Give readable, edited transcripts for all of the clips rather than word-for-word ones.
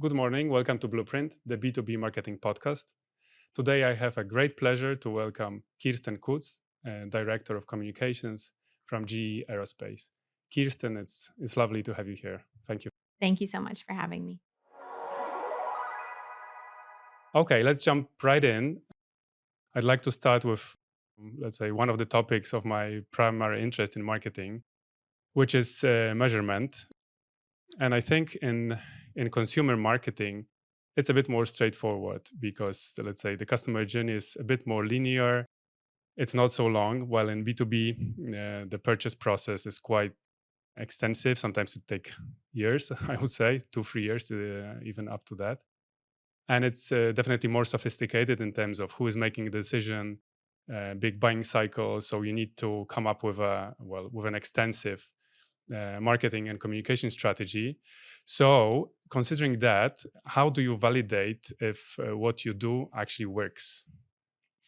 Good morning. Welcome to Blueprint, the B2B marketing podcast. Today, I have a great pleasure to welcome Kirsten Kutz, Director of Communications from GE Aerospace. Kirsten, it's lovely to have you here. Thank you. Thank you so much for having me. Okay, let's jump right in. I'd like to start with, let's say, one of the topics of my primary interest in marketing, which is measurement. And I think in consumer marketing, it's a bit more straightforward because, let's say, the customer journey is a bit more linear. It's not so long. While in B2B, the purchase process is quite extensive. Sometimes it takes years, I would say, 2, 3 years, even up to that. And it's definitely more sophisticated in terms of who is making the decision, big buying cycle. So you need to come up with with an extensive marketing and communication strategy. So, considering that, how do you validate if what you do actually works?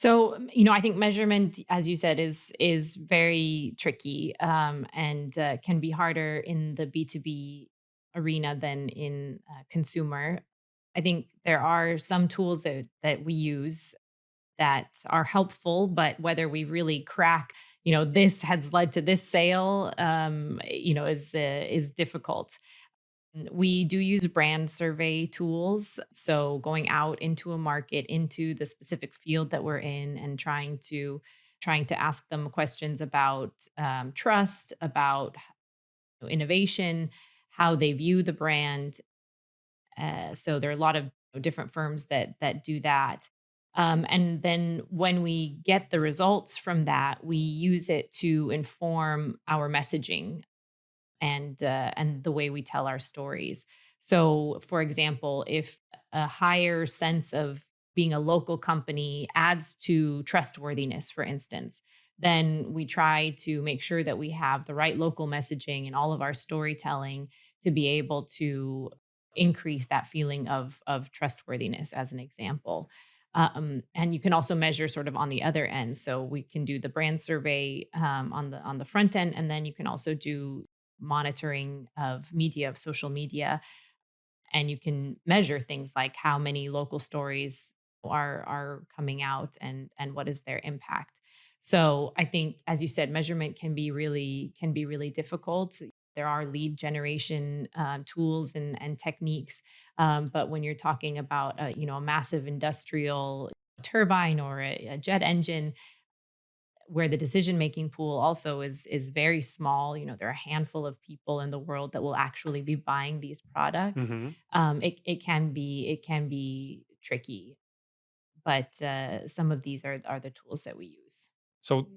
I think measurement, as you said, is very tricky and can be harder in the B2B arena than in consumer. I think there are some tools that we use that are helpful, but whether we really crack, this has led to this sale, is difficult. We do use brand survey tools. So going out into a market, into the specific field that we're in, and trying to ask them questions about trust, about innovation, how they view the brand. So there are a lot of different firms that do that. And then when we get the results from that, we use it to inform our messaging and the way we tell our stories. So, for example, if a higher sense of being a local company adds to trustworthiness, for instance, then we try to make sure that we have the right local messaging and all of our storytelling to be able to increase that feeling of trustworthiness, as an example. And you can also measure sort of on the other end. So we can do the brand survey on the front end, and then you can also do monitoring of media, of social media, and you can measure things like how many local stories are coming out and what is their impact. So I think, as you said, measurement can be really difficult. There are lead generation tools and techniques, but when you're talking about a massive industrial turbine or a jet engine, where the decision making pool also is very small. There are a handful of people in the world that will actually be buying these products. Hmm. It can be tricky, but some of these are the tools that we use. So,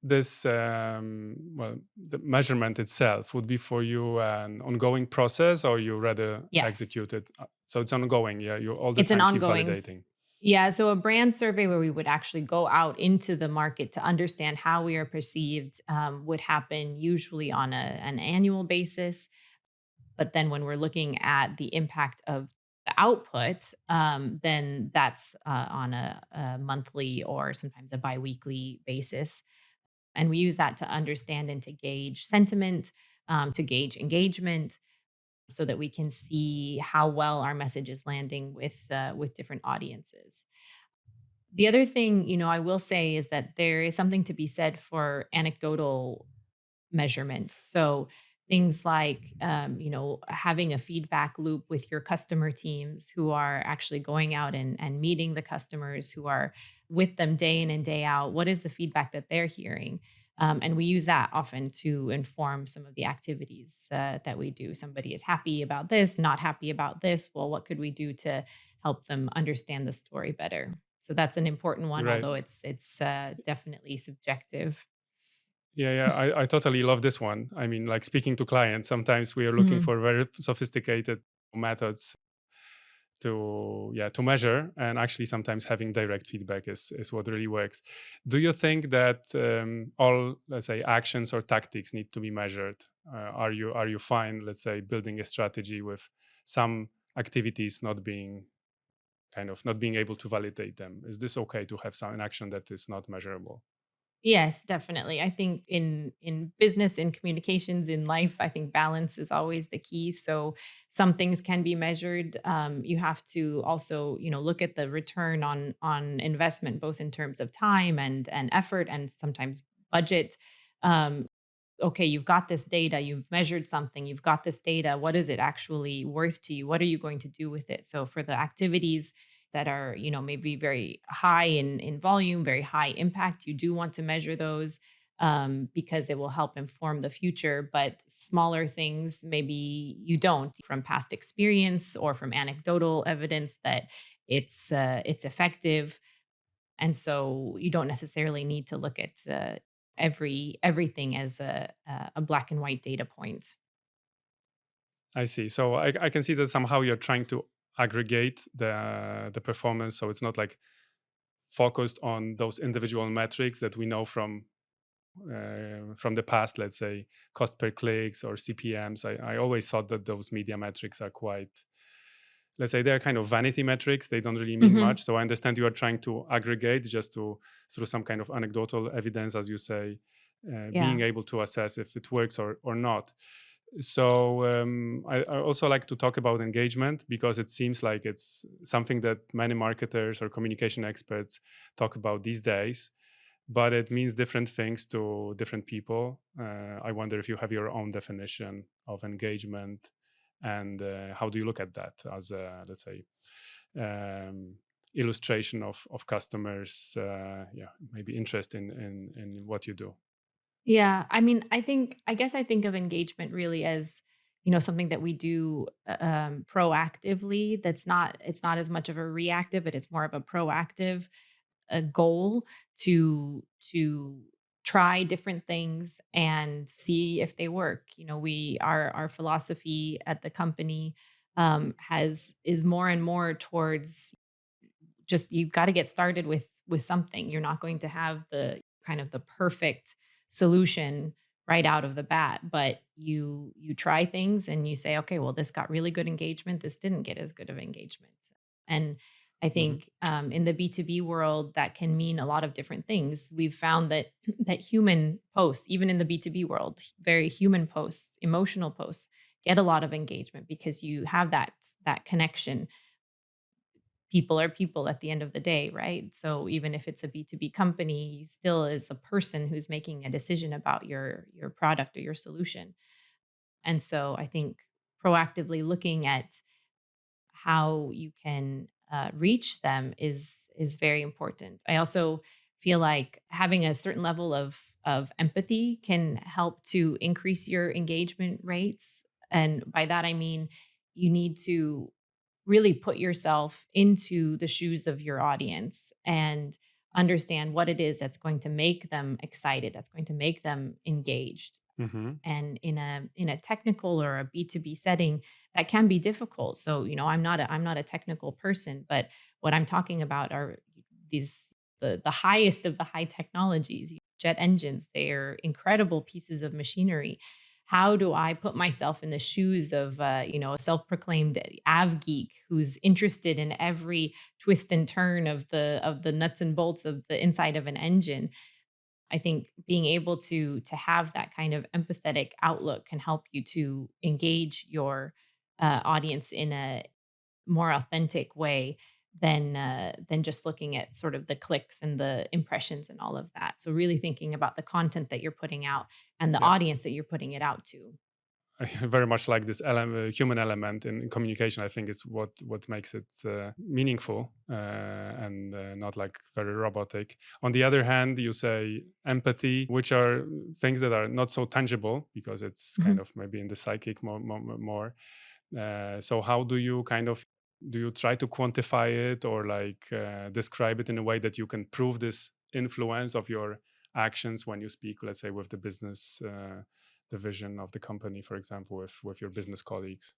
this, the measurement itself would be for you an ongoing process, or you rather Yes. execute it. So it's ongoing. Yeah, you all the It's an time keep ongoing validating. Yeah, so a brand survey where we would actually go out into the market to understand how we are perceived would happen usually on an annual basis. But then when we're looking at the impact of the output, then that's on a monthly or sometimes a biweekly basis. And we use that to understand and to gauge sentiment, to gauge engagement, so that we can see how well our message is landing with different audiences. The other thing, I will say is that there is something to be said for anecdotal measurement. So things like, having a feedback loop with your customer teams who are actually going out and meeting the customers who are with them day in and day out. What is the feedback that they're hearing? And we use that often to inform some of the activities that we do. Somebody is happy about this, not happy about this. Well, what could we do to help them understand the story better? So that's an important one, Right. although it's definitely subjective. Yeah. I totally love this one. I mean, like speaking to clients, sometimes we are looking Mhm. for very sophisticated methods to measure, and actually sometimes having direct feedback is what really works. Do you think that all, let's say, actions or tactics need to be measured? Are you fine, let's say, building a strategy with some activities not being able to validate them? Is this okay to have some an action that is not measurable? Yes, definitely. I think in business, in communications, in life, I think balance is always the key. So some things can be measured. You have to also, look at the return on investment, both in terms of time and effort, and sometimes budget. Um, okay, you've got this data, you've measured something, you've got this data. What is it actually worth to you? What are you going to do with it? So for the activities that are, maybe very high in volume, very high impact, you do want to measure those, because it will help inform the future. But smaller things, maybe you don't, from past experience or from anecdotal evidence that it's effective, and so you don't necessarily need to look at everything as a black and white data point. I see. So I can see that somehow you're trying to aggregate the performance, so it's not like focused on those individual metrics that we know from the past, let's say cost per clicks or CPMs. I always thought that those media metrics are quite, let's say, they're kind of vanity metrics. They don't really mean Hmm. much. So I understand you are trying to aggregate just through some kind of anecdotal evidence, as you say, being Yeah. able to assess if it works or not. So I also like to talk about engagement because it seems like it's something that many marketers or communication experts talk about these days, but it means different things to different people. I wonder if you have your own definition of engagement, and how do you look at that as a, let's say, um, illustration of customers, yeah, maybe interest in what you do. Yeah, I mean, I guess I think of engagement really as, something that we do proactively. It's not as much of a reactive, but it's more of a proactive goal to try different things and see if they work. We our philosophy at the company has is more and more towards, just you've got to get started with something. You're not going to have the kind of the perfect solution right out of the bat, but you try things and you say, okay, well, this got really good engagement, this didn't get as good of engagement. And I Hmm. think in the B2B world, that can mean a lot of different things. We've found that that human posts, even in the B2B world, very human posts, emotional posts, get a lot of engagement because you have that connection. People are people at the end of the day, right? So even if it's a B2B company, you still is a person who's making a decision about your product or your solution. And so I think proactively looking at how you can reach them is very important. I also feel like having a certain level of empathy can help to increase your engagement rates. And by that I mean you need to really put yourself into the shoes of your audience and understand what it is that's going to make them excited, that's going to make them engaged. Hmm. And in a technical or a B2B setting, that can be difficult. So, I'm not a technical person, but what I'm talking about are these the highest of the high technologies, jet engines. They're incredible pieces of machinery. How do I put myself in the shoes of a self-proclaimed av geek who's interested in every twist and turn of the nuts and bolts of the inside of an engine? I think being able to have that kind of empathetic outlook can help you to engage your audience in a more authentic way than just looking at sort of the clicks and the impressions and all of that. So really thinking about the content that you're putting out and the Yeah. audience that you're putting it out to. I very much like this human element in communication. I think it's what makes it meaningful, and not like very robotic. On the other hand, you say empathy, which are things that are not so tangible because it's kind Mhm. of maybe in the psychic more. So how do you kind of, do you try to quantify it or like describe it in a way that you can prove this influence of your actions when you speak, let's say, with the business division of the company, for example, with your business colleagues?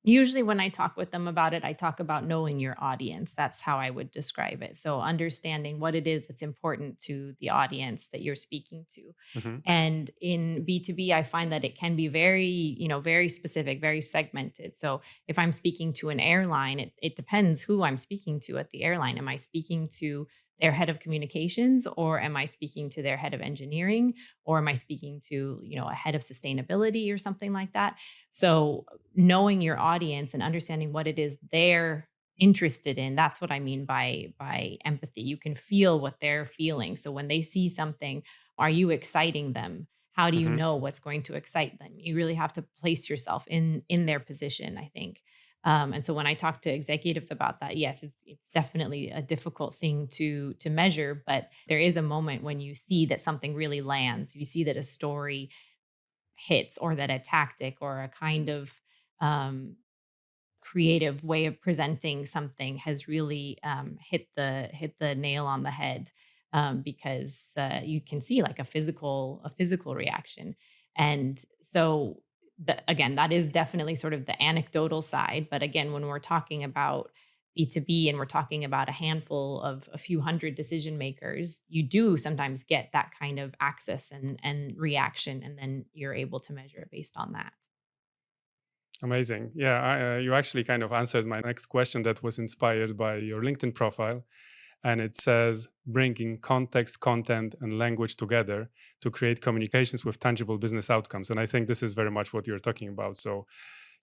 Usually, when I talk with them about it, I talk about knowing your audience. That's how I would describe it. So, understanding what it is that's important to the audience that you're speaking to. Hmm. And in B2B, I find that it can be very, very specific, very segmented. So, if I'm speaking to an airline, it depends who I'm speaking to at the airline. Am I speaking to their head of communications, or am I speaking to their head of engineering, or am I speaking to, a head of sustainability or something like that? So knowing your audience and understanding what it is they're interested in, that's what I mean by empathy. You can feel what they're feeling. So when they see something, are you exciting them? How do you Hmm. know what's going to excite them? You really have to place yourself in their position, I think. And so when I talk to executives about that, yes, it's definitely a difficult thing to measure, but there is a moment when you see that something really lands. You see that a story hits, or that a tactic or a kind of um, creative way of presenting something has really hit the nail on the head, because you can see like a physical reaction. And so again, that is definitely sort of the anecdotal side. But again, when we're talking about B2B and we're talking about a handful of a few hundred decision makers, you do sometimes get that kind of access and reaction, and then you're able to measure it based on that. Amazing. Yeah, you actually kind of answered my next question that was inspired by your LinkedIn profile. And it says bringing context, content, and language together to create communications with tangible business outcomes. And I think this is very much what you're talking about. So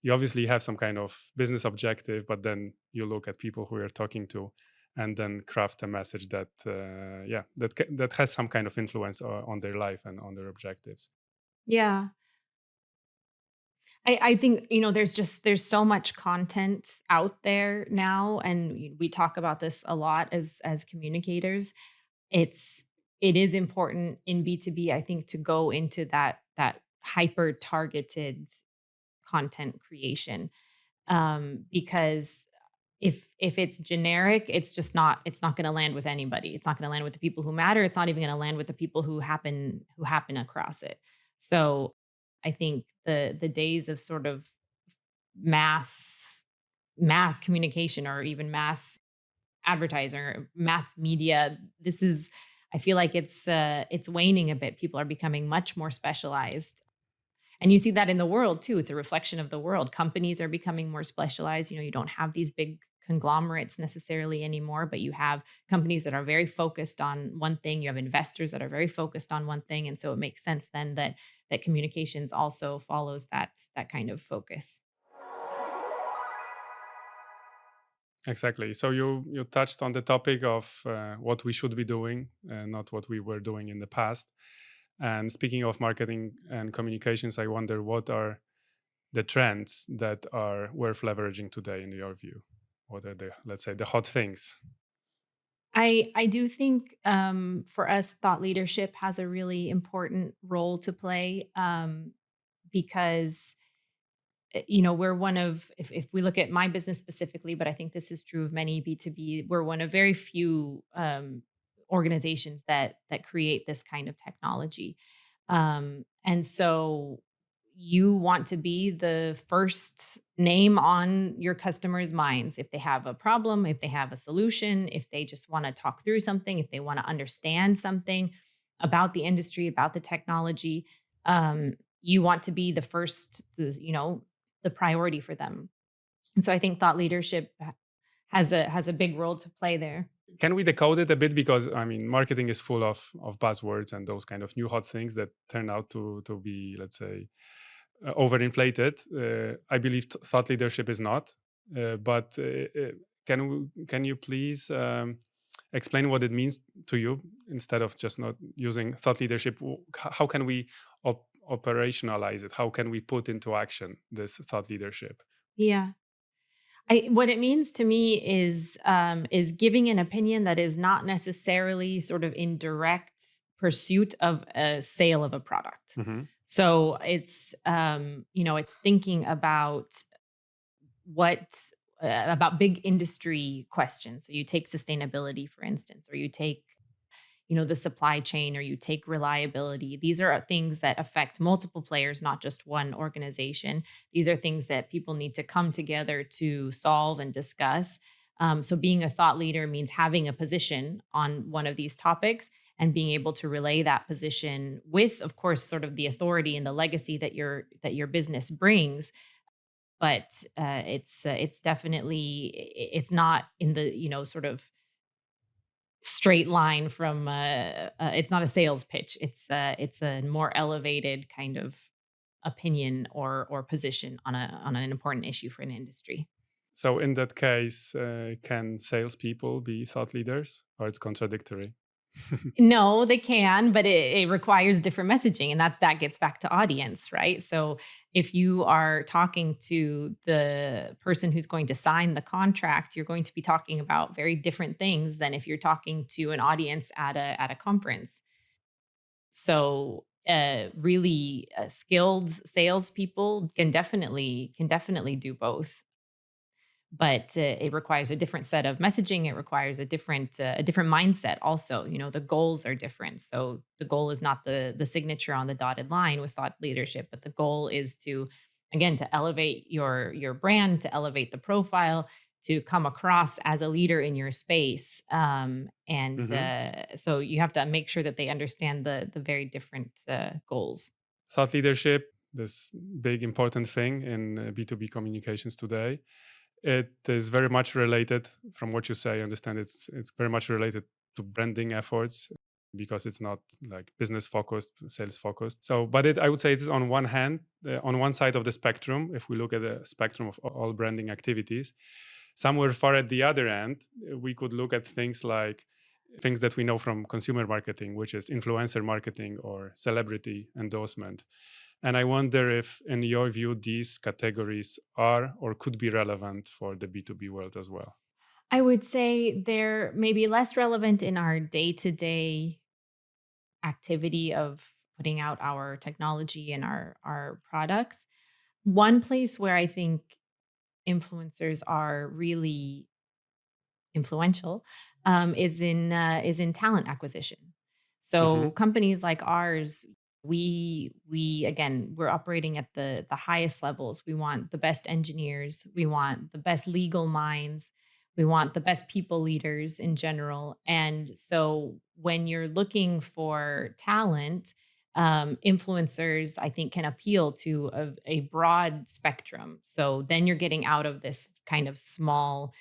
you obviously have some kind of business objective, but then you look at people who you're talking to and then craft a message that, that has some kind of influence on their life and on their objectives. Yeah. I think, there's so much content out there now, and we talk about this a lot as communicators. It's it is important in B2B, I think, to go into that hyper targeted content creation, because if it's generic, it's not going to land with anybody. It's not going to land with the people who matter. It's not even going to land with the people who happen across it. So I think the days of sort of mass mass communication, or even mass advertising, or mass media, this is I feel like it's waning a bit. People are becoming much more specialized, and you see that in the world too. It's a reflection of the world. Companies are becoming more specialized. You don't have these big conglomerates necessarily anymore, but you have companies that are very focused on one thing. You have investors that are very focused on one thing. And so it makes sense then that communications also follows that kind of focus. Exactly. So you touched on the topic of what we should be doing, not what we were doing in the past. And speaking of marketing and communications, I wonder what are the trends that are worth leveraging today in your view? What are the, let's say, the hot things? I do think, for us, thought leadership has a really important role to play, because we're one of, if we look at my business specifically, but I think this is true of many B2B, we're one of very few organizations that create this kind of technology. And so you want to be the first name on your customers' minds if they have a problem, if they have a solution, if they just want to talk through something, if they want to understand something about the industry, about the technology. You want to be the first, the priority for them. And so I think thought leadership has a big role to play there. Can we decode it a bit? Because I mean, marketing is full of buzzwords and those kind of new hot things that turn out to be, let's say, overinflated. I believe thought leadership is not. But can you please explain what it means to you instead of just not using thought leadership? How can we operationalize it? How can we put into action this thought leadership? Yeah. What it means to me is giving an opinion that is not necessarily sort of in direct pursuit of a sale of a product. Hmm. So it's thinking what about big industry questions. So you take sustainability, for instance, or you take the supply chain, or you take reliability. These are things that affect multiple players, not just one organization. These are things that people need to come together to solve and discuss. So being a thought leader means having a position on one of these topics and being able to relay that position with, of course, sort of the authority and the legacy that your business brings. But it's definitely, it's not in the sort of straight line from it's not a sales pitch. It's a more elevated kind of opinion or position on an important issue for an industry. So in that case, can salespeople be thought leaders, or it's contradictory? No, they can, but it requires different messaging, and that gets back to audience, right? So if you are talking to the person who's going to sign the contract, you're going to be talking about very different things than if you're talking to an audience at a conference. So really skilled salespeople can definitely do both, but it requires a different set of messaging. It requires a different mindset also. You know, the goals are different. So the goal is not the signature on the dotted line with thought leadership, but the goal is to, again, to elevate your brand, to elevate the profile, to come across as a leader in your space. And Hmm. so you have to make sure that they understand the very different goals. Thought leadership, this big important thing in B2B communications today, it is very much related, from what you say, I understand it's very much related to branding efforts, because it's not like business focused, sales focused. So, but I would say it's on one hand, on one side of the spectrum, if we look at the spectrum of all branding activities, somewhere far at the other end, we could look at things like things that we know from consumer marketing, which is influencer marketing or celebrity endorsement. And I wonder if, in your view, these categories are or could be relevant for the B2B world as well. I would say they're maybe less relevant in our day to day activity of putting out our technology and our products. One place where I think influencers are really influential is in talent acquisition. Hmm. So companies like ours, we again we're operating at the highest levels. We want the best engineers, we want the best legal minds, we want the best people leaders in general. And so when you're looking for talent, influencers I think can appeal to a broad spectrum. So then you're getting out of this kind of small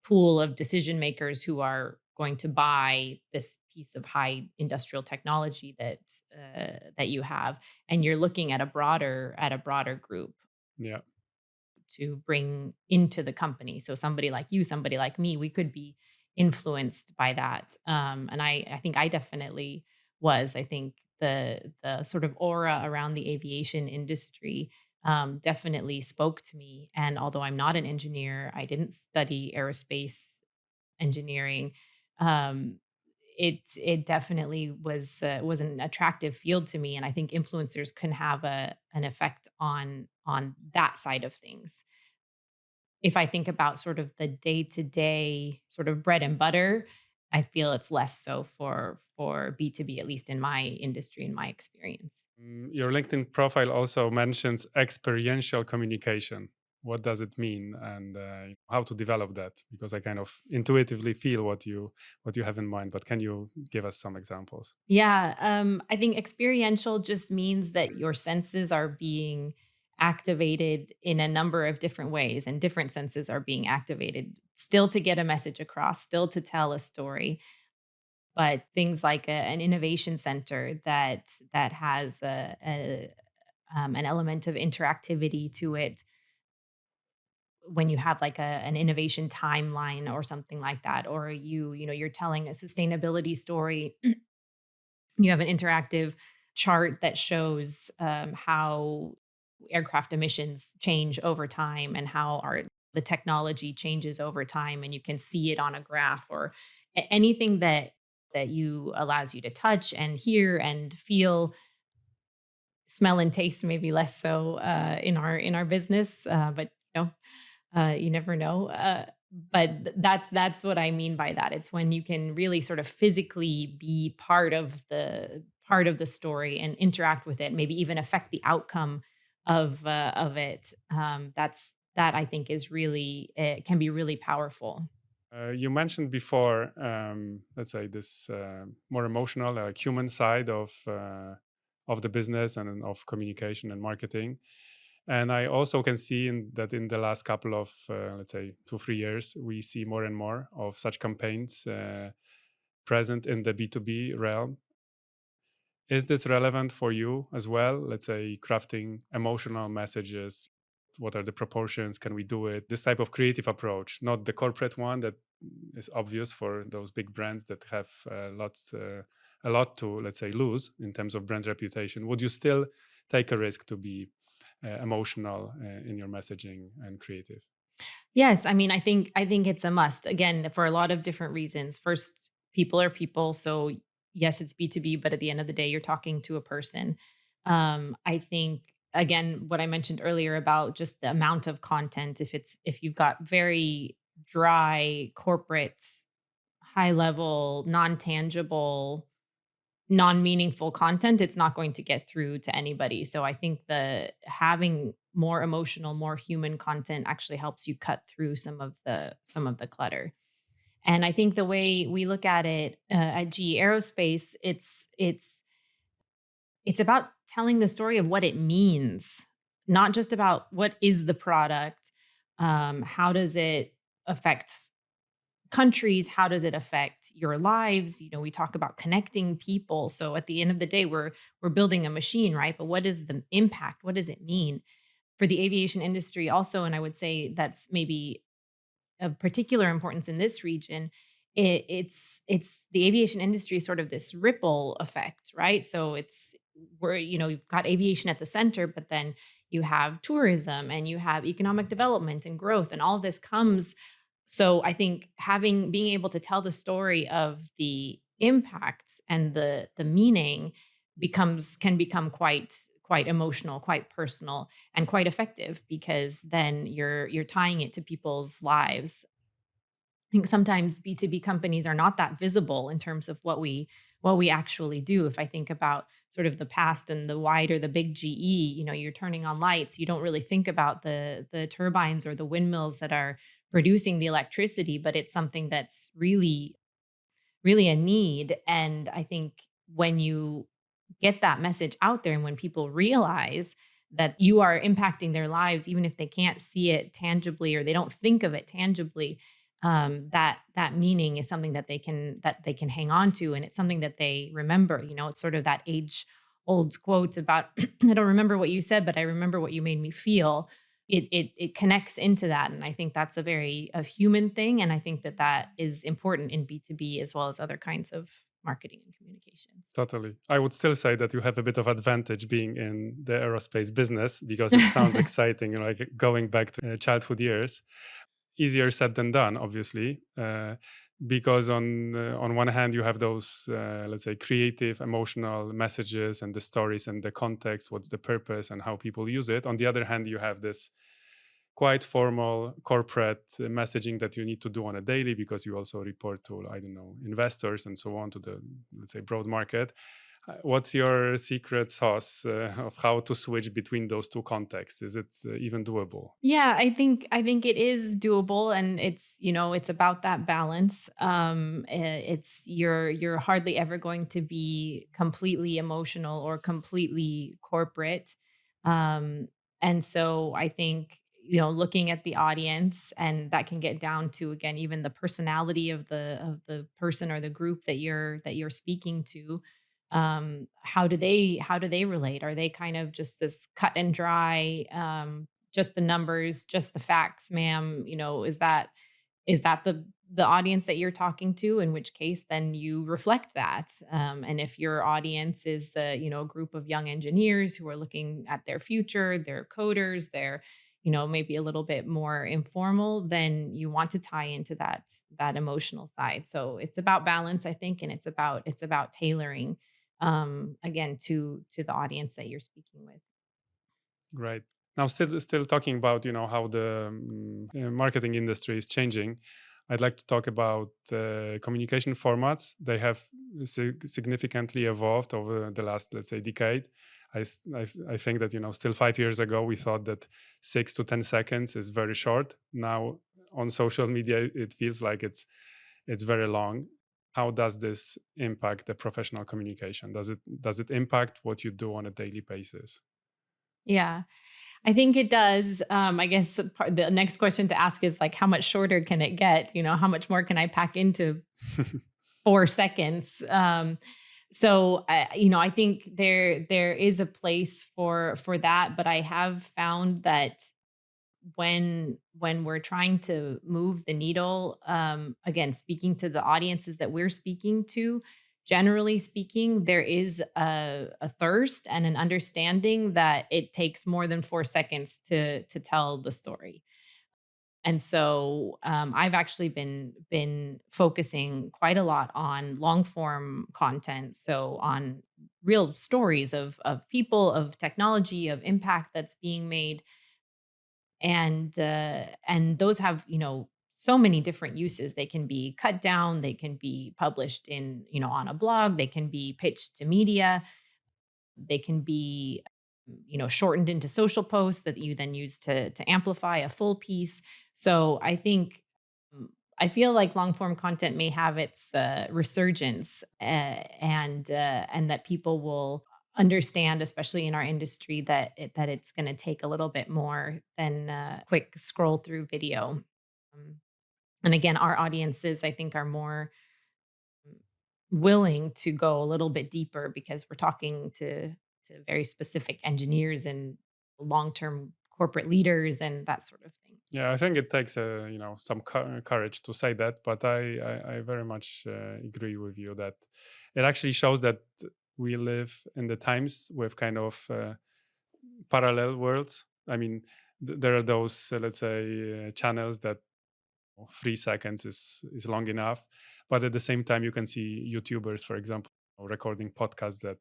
pool of decision makers who are going to buy this piece of high industrial technology that you have, and you're looking at a broader group Yeah. to bring into the company. So somebody like you, somebody like me, we could be influenced by that. And I think I definitely was. I think the sort of aura around the aviation industry definitely spoke to me. And although I'm not an engineer, I didn't study aerospace engineering. Um, it definitely was an attractive field to me, and I think influencers can have an effect on that side of things. If I think about sort of the day to day sort of bread and butter, I feel it's less so for B2B, at least in my industry, in my experience. Your LinkedIn profile also mentions experiential communication. What does it mean, and how to develop that? Because I kind of intuitively feel what you have in mind, but can you give us some examples? Yeah, I think experiential just means that your senses are being activated in a number of different ways, and different senses are being activated still to get a message across, still to tell a story. But things like an innovation center that has an element of interactivity to it, when you have like an innovation timeline or something like that, or you know you're telling a sustainability story. You have an interactive chart that shows how aircraft emissions change over time and how the technology changes over time, and you can see it on a graph or anything that you allows you to touch and hear and feel, smell and taste, maybe less so in our business, but you know, you never know. But that's what I mean by that. It's when you can really sort of physically be part of the story and interact with it, maybe even affect the outcome of it. That I think is really, it can be really powerful. You mentioned before, let's say this more emotional, like human side of the business and of communication and marketing. And I also can see that in the last couple of, let's say, 2 3 years, we see more and more of such campaigns present in the B2B realm. Is this relevant for you as well? Let's say crafting emotional messages. What are the proportions? Can we do it? This type of creative approach, not the corporate one that is obvious for those big brands that have a lot to, let's say, lose in terms of brand reputation. Would you still take a risk to be emotional in your messaging and creative? Yes, I mean, I think it's a must. Again, for a lot of different reasons. First, people are people, so yes, it's B2B, but at the end of the day, you're talking to a person. I think again, what I mentioned earlier about just the amount of content, if you've got very dry corporate, high level, non-tangible, non-meaningful content, it's not going to get through to anybody. So I think the having more emotional, more human content actually helps you cut through some of the clutter. And I think the way we look at it at GE Aerospace, it's about telling the story of what it means, not just about what is the product, how does it affect countries, how does it affect your lives. We talk about connecting people, so at the end of the day, we're building a machine, right? But what is the impact? What does it mean for the aviation industry also? And I would say that's maybe of particular importance in this region. It's the aviation industry is sort of this ripple effect, right? So it's where you've got aviation at the center, but then you have tourism and you have economic development and growth, and all of this comes. So I think being able to tell the story of the impact and the meaning can become quite emotional, quite personal, and quite effective, because then you're tying it to people's lives. I think sometimes B2B companies are not that visible in terms of what we actually do. If I think about sort of the past and the wide or the big GE, you're turning on lights, you don't really think about the turbines or the windmills that are producing the electricity, but it's something that's really a need. And I think when you get that message out there and when people realize that you are impacting their lives, even if they can't see it tangibly or they don't think of it tangibly, that meaning is something that they can hang on to, and it's something that they remember. It's sort of that age old quote about I don't remember what you said, but I remember what you made me feel. It connects into that, and I think that's a human thing, and I think that is important in B2B as well as other kinds of marketing and communications. Totally. I would still say that you have a bit of advantage being in the aerospace business because it sounds exciting, like going back to childhood years. Easier said than done, obviously, because on one hand you have those, let's say, creative, emotional messages and the stories and the context, what's the purpose and how people use it. On the other hand, you have this quite formal corporate messaging that you need to do on a daily because you also report to, I don't know, investors and so on, to the, let's say, broad market. What's your secret sauce of how to switch between those two contexts? Is it even doable? Yeah, I think it is doable, and it's about that balance. It's you're hardly ever going to be completely emotional or completely corporate. Um, and so I think looking at the audience, and that can get down to, again, even the personality of the person or the group that you're speaking to. How do they relate? Are they kind of just this cut and dry, just the numbers, just the facts, ma'am? Is that the audience that you're talking to? In which case, then you reflect that. And if your audience is a group of young engineers who are looking at their future, they're coders, they're maybe a little bit more informal, then you want to tie into that emotional side. So it's about balance, I think, and it's about tailoring, again, to the audience that you're speaking with. Right. Now, still talking about how the marketing industry is changing. I'd like to talk about communication formats. They have significantly evolved over the last, let's say, decade. I think that still 5 years ago we thought that 6 to 10 seconds is very short. Now on social media it feels like it's very long. How does this impact the professional communication? Does it impact what you do on a daily basis? Yeah, I think it does. I guess the next question to ask is, like, how much shorter can it get? How much more can I pack into 4 seconds. I think there is a place for that, but I have found that when we're trying to move the needle, again, speaking to the audiences that we're speaking to, generally speaking, there is a thirst and an understanding that it takes more than 4 seconds to tell the story. And so I've actually been focusing quite a lot on long form content, so on real stories of people, of technology, of impact that's being made, and those have, so many different uses. They can be cut down, they can be published in, on a blog, they can be pitched to media, they can be, shortened into social posts that you then use to amplify a full piece. So I think, mm, I feel like long form content may have its resurgence, and that people will understand, especially in our industry, that it's going to take a little bit more than quick scroll through video. Um, and again, our audiences, I think, are more willing to go a little bit deeper because we're talking to very specific engineers and long-term corporate leaders and that sort of thing. Yeah, I think it takes some courage to say that, but I very much agree with you that it actually shows that we live in the times with kind of parallel worlds. I mean, there are those let's say channels that 3 seconds is long enough, but at the same time you can see YouTubers, for example, recording podcasts that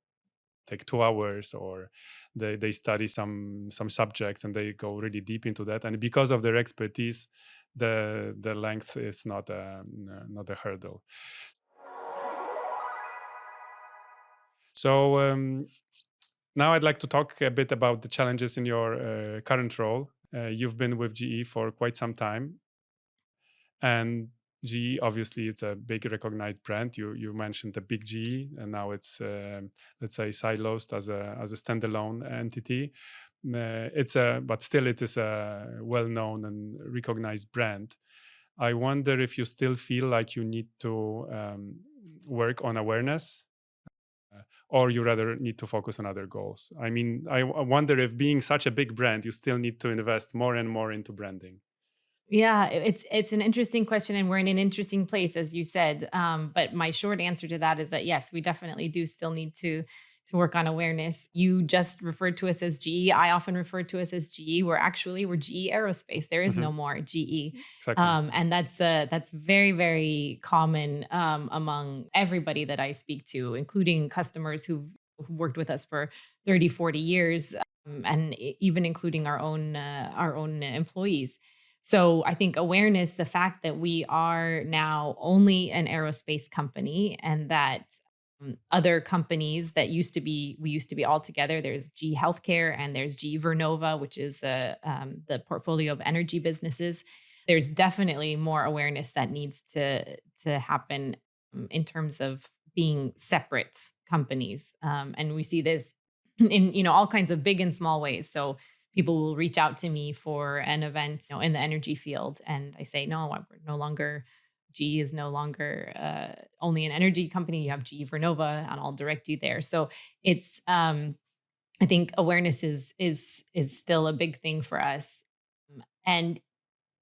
take 2 hours, or they study some subjects and they go really deep into that, and because of their expertise, the length is not a hurdle. So now I'd like to talk a bit about the challenges in your current role. You've been with GE for quite some time, and GE, obviously, it's a big recognized brand. You mentioned the big GE, and now it's let's say silos as a standalone entity. But still it is a well-known and recognized brand. I wonder if you still feel like you need to work on awareness, or you rather need to focus on other goals. I mean, I wonder if being such a big brand, you still need to invest more and more into branding. Yeah, it's an interesting question, and we're in an interesting place, as you said. But my short answer to that is that yes, we definitely do still need to work on awareness. You just referred to us as GE. I often refer to us as GE. We're GE Aerospace. There is Mhm. no more GE, Exactly. and that's very very common among everybody that I speak to, including customers who've worked with us for 30, 40 years, and even including our own employees. So I think awareness, the fact that we are now only an aerospace company, and that other companies that we used to be all together. There's G Healthcare and there's G Vernova, which is the portfolio of energy businesses. There's definitely more awareness that needs to happen in terms of being separate companies, and we see this in all kinds of big and small ways. So people will reach out to me for an event, in the energy field, and I say, no, we're no longer. GE is no longer only an energy company. You have GE Vernova, and I'll direct you there. So it's, I think awareness is still a big thing for us, and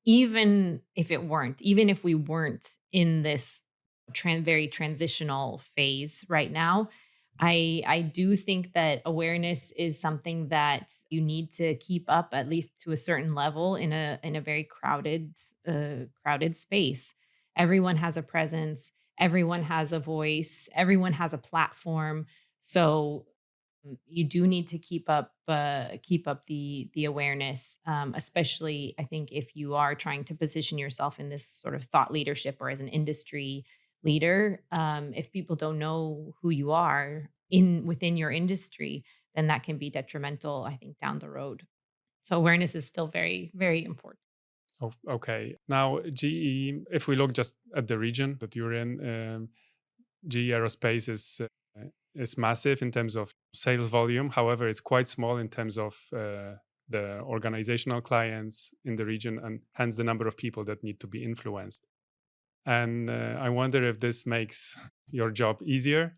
even if we weren't in this very transitional phase right now, I do think that awareness is something that you need to keep up at least to a certain level in a very crowded space. Everyone has a presence, everyone has a voice, everyone has a platform. So you do need to keep up the awareness, especially I think if you are trying to position yourself in this sort of thought leadership or as an industry leader. If people don't know who you are in within your industry, then that can be detrimental, I think, down the road. So awareness is still very very important. Oh, okay. Now, GE, if we look just at the region that you're in, GE Aerospace is massive in terms of sales volume. However, it's quite small in terms of the organizational clients in the region, and hence the number of people that need to be influenced. And I wonder if this makes your job easier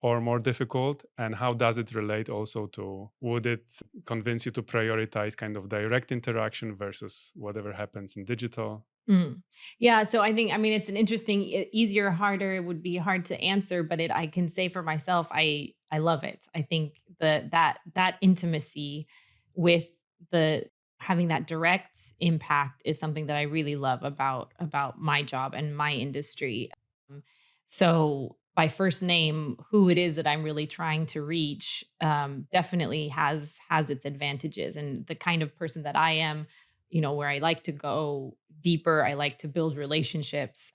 or more difficult, and how does it relate also to, would it convince you to prioritize kind of direct interaction versus whatever happens in digital? Mm. Yeah, so I think, I mean, it's an interesting, easier, harder. It would be hard to answer, but I can say for myself, I love it. I think that intimacy with the having that direct impact is something that I really love about my job and my industry. Um, so by first name, who it is that I'm really trying to reach, definitely has its advantages, and the kind of person that I am, where I like to go deeper, I like to build relationships.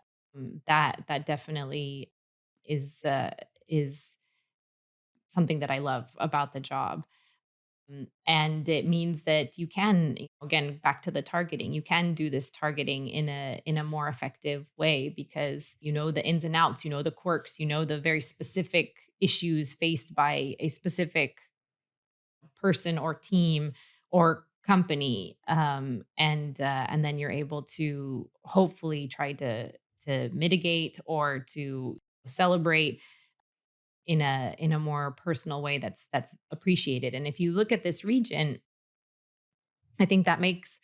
That definitely is something that I love about the job. And it means that you can, again, back to the targeting, you can do this targeting in a more effective way because you know the ins and outs, you know the quirks, you know the very specific issues faced by a specific person or team or company, and then you're able to hopefully try to mitigate or to celebrate in a more personal way that's appreciated. And if you look at this region, I think that makes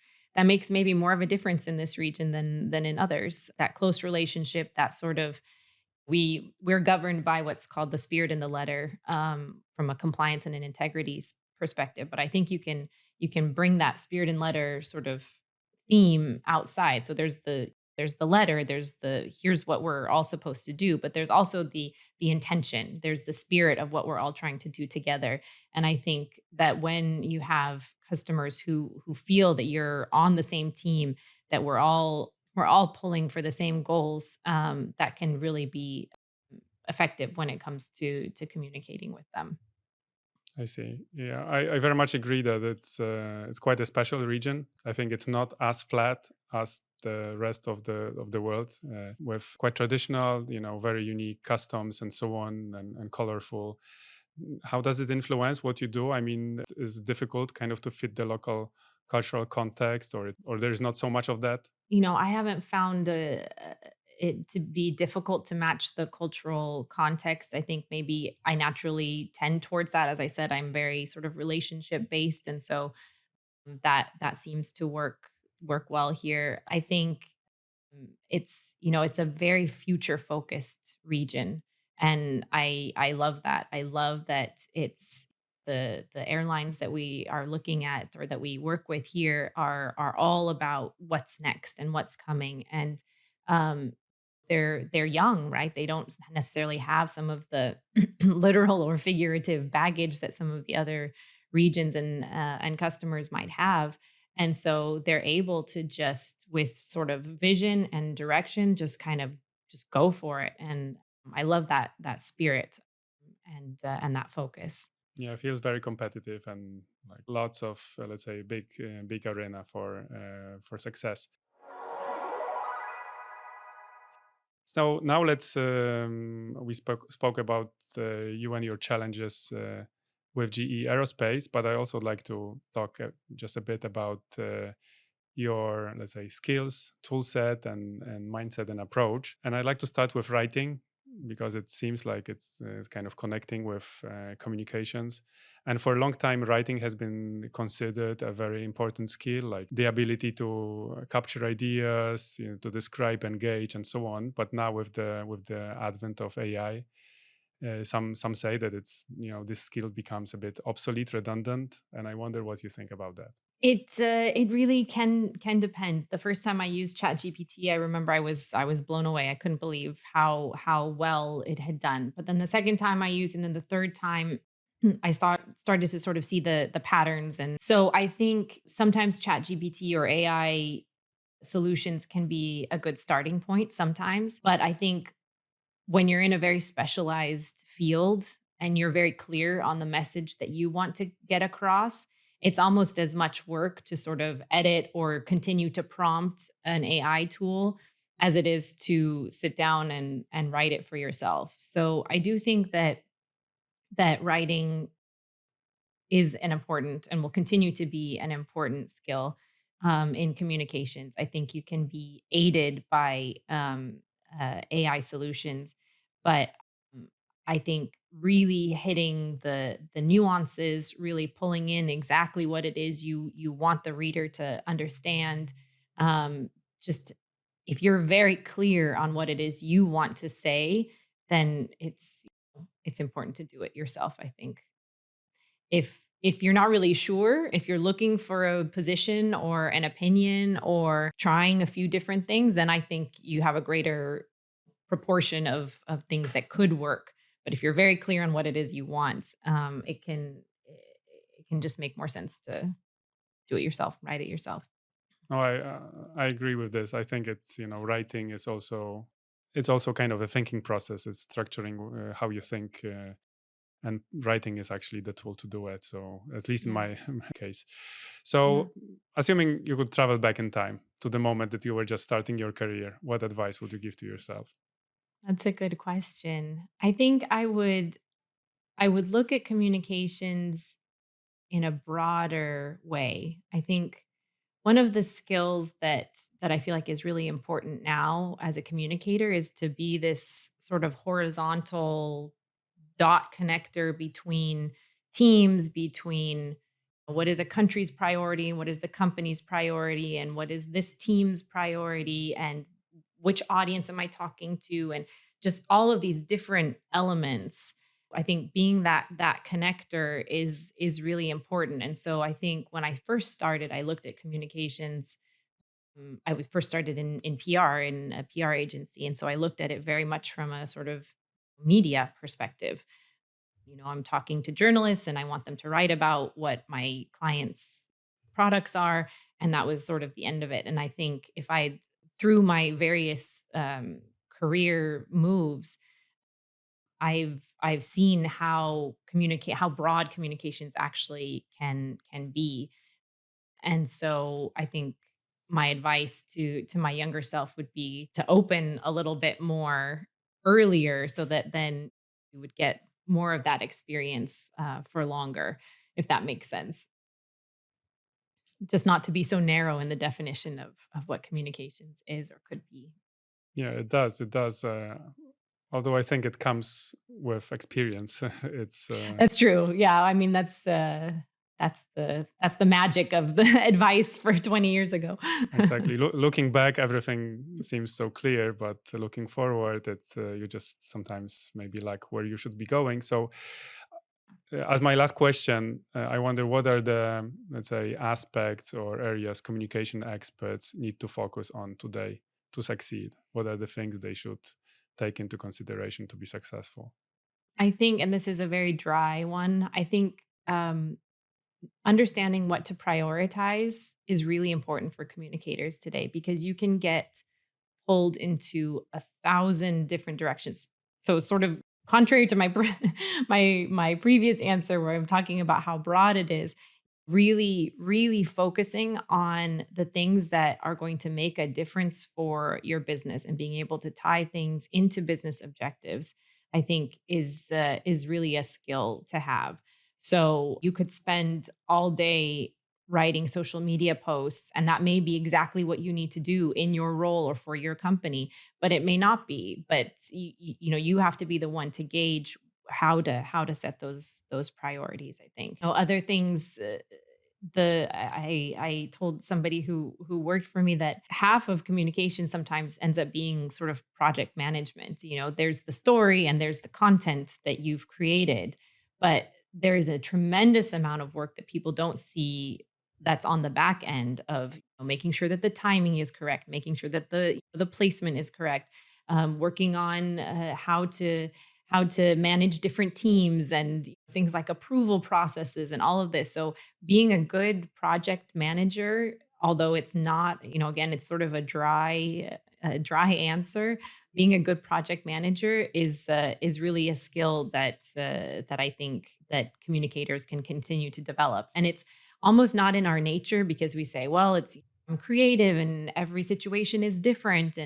maybe more of a difference in this region than in others. That close relationship, that sort of, we're governed by what's called the spirit in the letter, from a compliance and an integrities perspective. But I think you can bring that spirit and letter sort of theme outside. So there's the letter, there's the here's what we're all supposed to do, but there's also the intention. There's the spirit of what we're all trying to do together. And I think that when you have customers who feel that you're on the same team, that we're all pulling for the same goals, that can really be effective when it comes to communicating with them. I see. Yeah, I very much agree that it's quite a special region. I think it's not as flat as the rest of the world, with quite traditional, very unique customs and so on, and colorful. How does it influence what you do? I mean, is it difficult kind of to fit the local cultural context, or there is not so much of that? I haven't found it to be difficult to match the cultural context. I think maybe I naturally tend towards that. As I said, I'm very sort of relationship based, and so that seems to work well here. I think it's a very future focused region, and I love that. I love that it's the airlines that we are looking at or that we work with here are all about what's next and what's coming. And um they're young, right? They don't necessarily have some of the literal or figurative baggage that some of the other regions and customers might have. And so they're able to just, with sort of vision and direction, just kind of just go for it. And I love that spirit and that focus. Yeah, it feels very competitive and like lots of, let's say, big arena for success. So now let's we spoke about you and your challenges with GE Aerospace, but I also like to talk just a bit about your, let's say, skills, tool set, and mindset and approach. And I'd like to start with writing because it seems like it's kind of connecting with communications. And for a long time, writing has been considered a very important skill, like the ability to capture ideas, to describe, engage, and so on. But now with the advent of AI, some say that this skill becomes a bit obsolete, redundant, and I wonder what you think about that. It really can depend. The first time I used ChatGPT, I remember I was blown away. I couldn't believe how well it had done. But then the second time I used, and then the third time, I started to sort of see the patterns. And so I think sometimes ChatGPT or AI solutions can be a good starting point sometimes. But I think when you're in a very specialized field and you're very clear on the message that you want to get across, it's almost as much work to sort of edit or continue to prompt an AI tool as it is to sit down and write it for yourself. So I do think that writing is an important and will continue to be an important skill in communications. I think you can be aided by AI solutions. But um, I think really hitting the nuances, really pulling in exactly what it is you want the reader to understand. Just if you're very clear on what it is you want to say, then it's important to do it yourself, I think. If you're not really sure, if you're looking for a position or an opinion or trying a few different things, then I think you have a greater proportion of things that could work. But if you're very clear on what it is you want, it can just make more sense to do it yourself, write it yourself. No, I agree with this. I think it's, writing is also, it's also kind of a thinking process. It's structuring how you think, and writing is actually the tool to do it. So at least in Yeah. my, my case. Yeah. So assuming you could travel back in time to the moment that you were just starting your career, what advice would you give to yourself? That's a good question. I think I would look at communications in a broader way. I think one of the skills that I feel like is really important now as a communicator is to be this sort of horizontal dot connector between teams, between what is a country's priority, what is the company's priority, and what is this team's priority, and which audience am I talking to, and just all of these different elements. I think being that connector is really important. And so I think when I first started, I looked at communications. I was first started in PR in a PR agency, and so I looked at it very much from a sort of media perspective. I'm talking to journalists and I want them to write about what my clients' products are. And that was sort of the end of it. And I think if I, through my various career moves, I've seen how broad communications actually can be. And so I think my advice to my younger self would be to open a little bit more earlier so that then you would get more of that experience for longer, if that makes sense. Just not to be so narrow in the definition of what communications is or could be. Yeah, it does. It does. Although I think it comes with experience. It's That's true. Yeah, I mean that's the magic of the advice for 20 years ago. exactly looking back, everything seems so clear, but looking forward, it's you just sometimes maybe like where you should be going. So, as my last question, I wonder what are the, let's say, aspects or areas communication experts need to focus on today to succeed? What are the things they should take into consideration to be successful? I think, and this is a very dry one, I think understanding what to prioritize is really important for communicators today because you can get pulled into a thousand different directions. So it's sort of contrary to my previous answer where I'm talking about how broad it is, really focusing on the things that are going to make a difference for your business and being able to tie things into business objectives, I think is really a skill to have. So you could spend all day writing social media posts, and that may be exactly what you need to do in your role or for your company, but it may not be. But you have to be the one to gauge how to set those priorities. I think other things. I told somebody who worked for me that half of communication sometimes ends up being sort of project management. There's the story and there's the content that you've created, but there's a tremendous amount of work that people don't see that's on the back end of making sure that the timing is correct, making sure that the placement is correct, working on how to manage different teams and things like approval processes and all of this. So being a good project manager, although it's not, again, it's sort of a dry answer. Being a good project manager is really a skill that I think that communicators can continue to develop. And it's almost not in our nature because we say, well, I'm creative and every situation is different.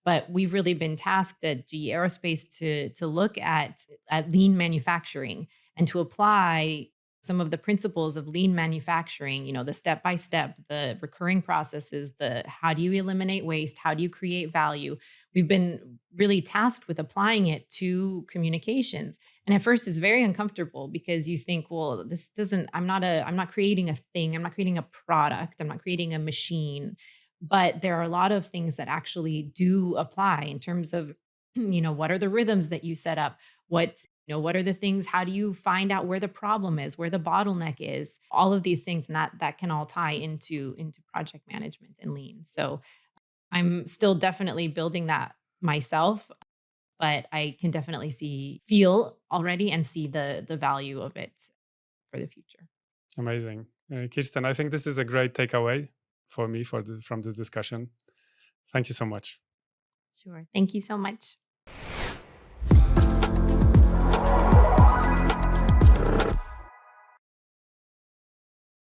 But we've really been tasked at GE Aerospace to look at lean manufacturing and to apply some of the principles of lean manufacturing, the step by step, the recurring processes, the how do you eliminate waste, how do you create value. We've been really tasked with applying it to communications. And at first it's very uncomfortable because you think, well, this doesn't I'm not creating a thing, I'm not creating a product, I'm not creating a machine. But there are a lot of things that actually do apply in terms of what are the rhythms that you set up? What are the things? How do you find out where the problem is, where the bottleneck is? All of these things, and that can all tie into project management and lean. So I'm still definitely building that myself, but I can definitely feel already and see the value of it for the future. Amazing. Kirsten, I think this is a great takeaway for me from this discussion. Thank you so much. Sure. Thank you so much.